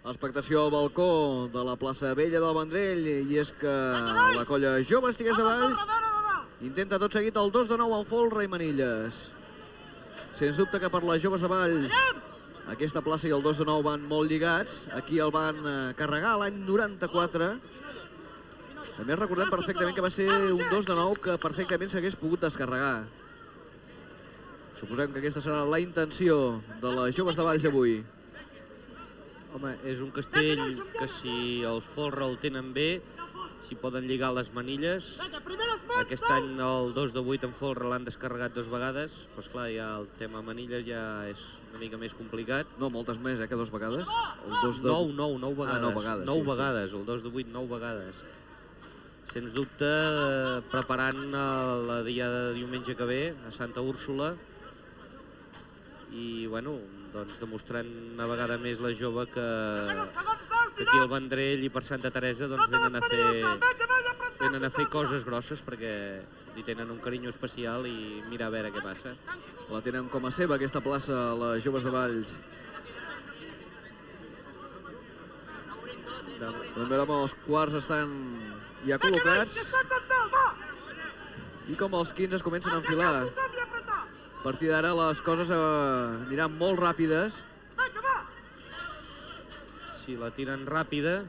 Expectació al balcó de la plaça Vella del Vendrell, i és que la colla jove Estiguers de Valls intenta tot seguit el 2-9 en folre i manilles. Sens dubte que per les joves de Valls aquesta plaça i el 2-9 van molt lligats. Aquí el van carregar l'any 94. També recordem perfectament que va ser un 2-9 que perfectament s'hagués pogut descarregar. Suposem que aquesta serà la intenció de les joves de Valls avui. Home, és un castell que si el folre el tenen bé, s'hi poden lligar les manilles. Aquest any el 2 de 8 en folre l'han descarregat 2 vegades, però esclar, ja el tema manilles ja és una mica més complicat. No, moltes més, que 2 vegades. 9 vegades. Ah, 9 vegades, 9 vegades, el 2 de 8 9 vegades. Sens dubte, preparant la diada de diumenge que ve a Santa Úrsula, i bueno, doncs demostrant una vegada més la jove que aquí al Vendrell i per Santa Teresa doncs venen a fer coses grosses, perquè li tenen un carinyo especial i mira a veure què passa. La tenen com a seva aquesta plaça, les joves de Valls. Com veurem, els quarts estan ja col·locats i com els 15 es comencen a enfilar. A partir d'ara les coses aniran molt ràpides. Si la tiren ràpida...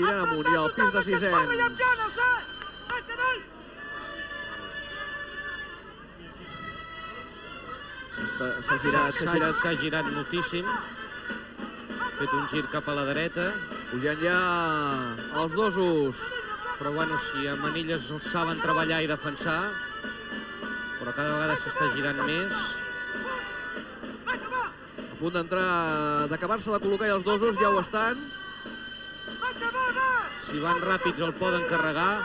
Tiren amunt i al pis de sisens. S'ha girat moltíssim. Ha fet un gir cap a la dreta. Pujant ja els dosos. Però bueno, si a manilles els saben treballar i defensar, però cada vegada s'està girant més. A punt d'acabar-se de col·locar i els dosos ja ho estan. Si van ràpids el poden carregar.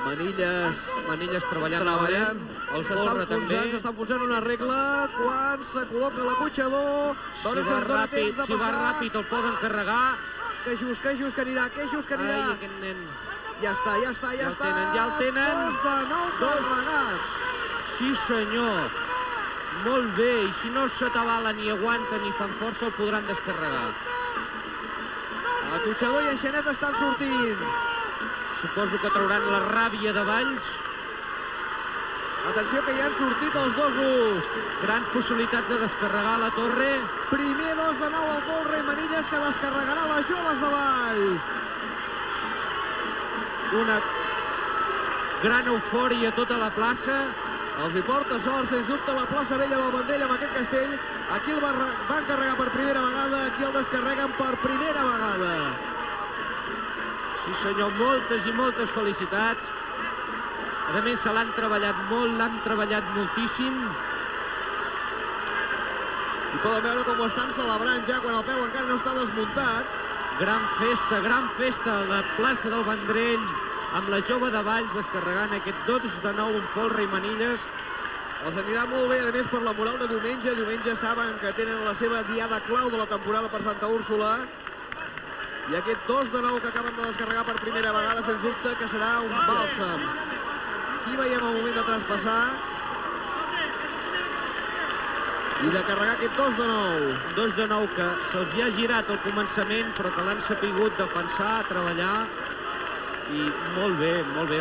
Manilles treballant. El folre també. S'està enfonsant una regla quan se col·loca l'acotxador. Si va ràpid el poden carregar. Que just que anirà. Ai, aquest nen. Ja està. Ja el tenen. 2-9 carregats. Sí, senyor. Molt bé. I si no s'atabalen ni aguanten ni fan força, el podran descarregar. Acotxador i enxanet estan sortint. Suposo que trauran la ràbia de Valls. Atenció que ja han sortit els dosos. Grans possibilitats de descarregar la torre. Primer 2-9 al folre i manilles que descarregarà les joves de Valls. Una gran eufòria a tota la plaça. Els hi porta sort, sens dubte, la plaça Vella del Vendrell amb aquest castell. Aquí el van carregar per primera vegada, aquí el descarreguen per primera vegada. Sí senyor, moltes i moltes felicitats. A més, se l'han treballat molt, l'han treballat moltíssim. I poden veure com ho estan celebrant ja quan el peu encara no està desmuntat. Gran festa a la plaça del Vendrell, amb la jove de Valls descarregant aquest 2-9 en folre i manilles. Els anirà molt bé, a més, per la moral de diumenge. Diumenge saben que tenen la seva diada clau de la temporada per Santa Úrsula. I aquest 2-9 que acaben de descarregar per primera vegada, sens dubte que serà un bàlsam. Aquí veiem el moment de traspassar i de carregar aquest 2-9. 2-9 que se'ls hi ha girat al començament, però que l'han sapigut defensar, treballar. I molt bé,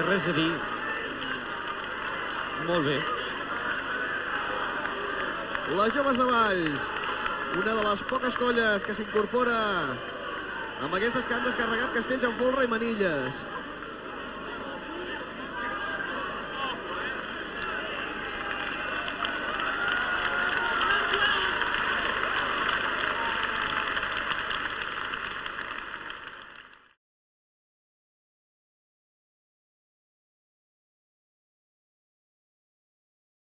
res a dir. Molt bé. Les joves de Valls, una de les poques colles que s'incorpora amb aquestes que han descarregat castells en folre i manilles.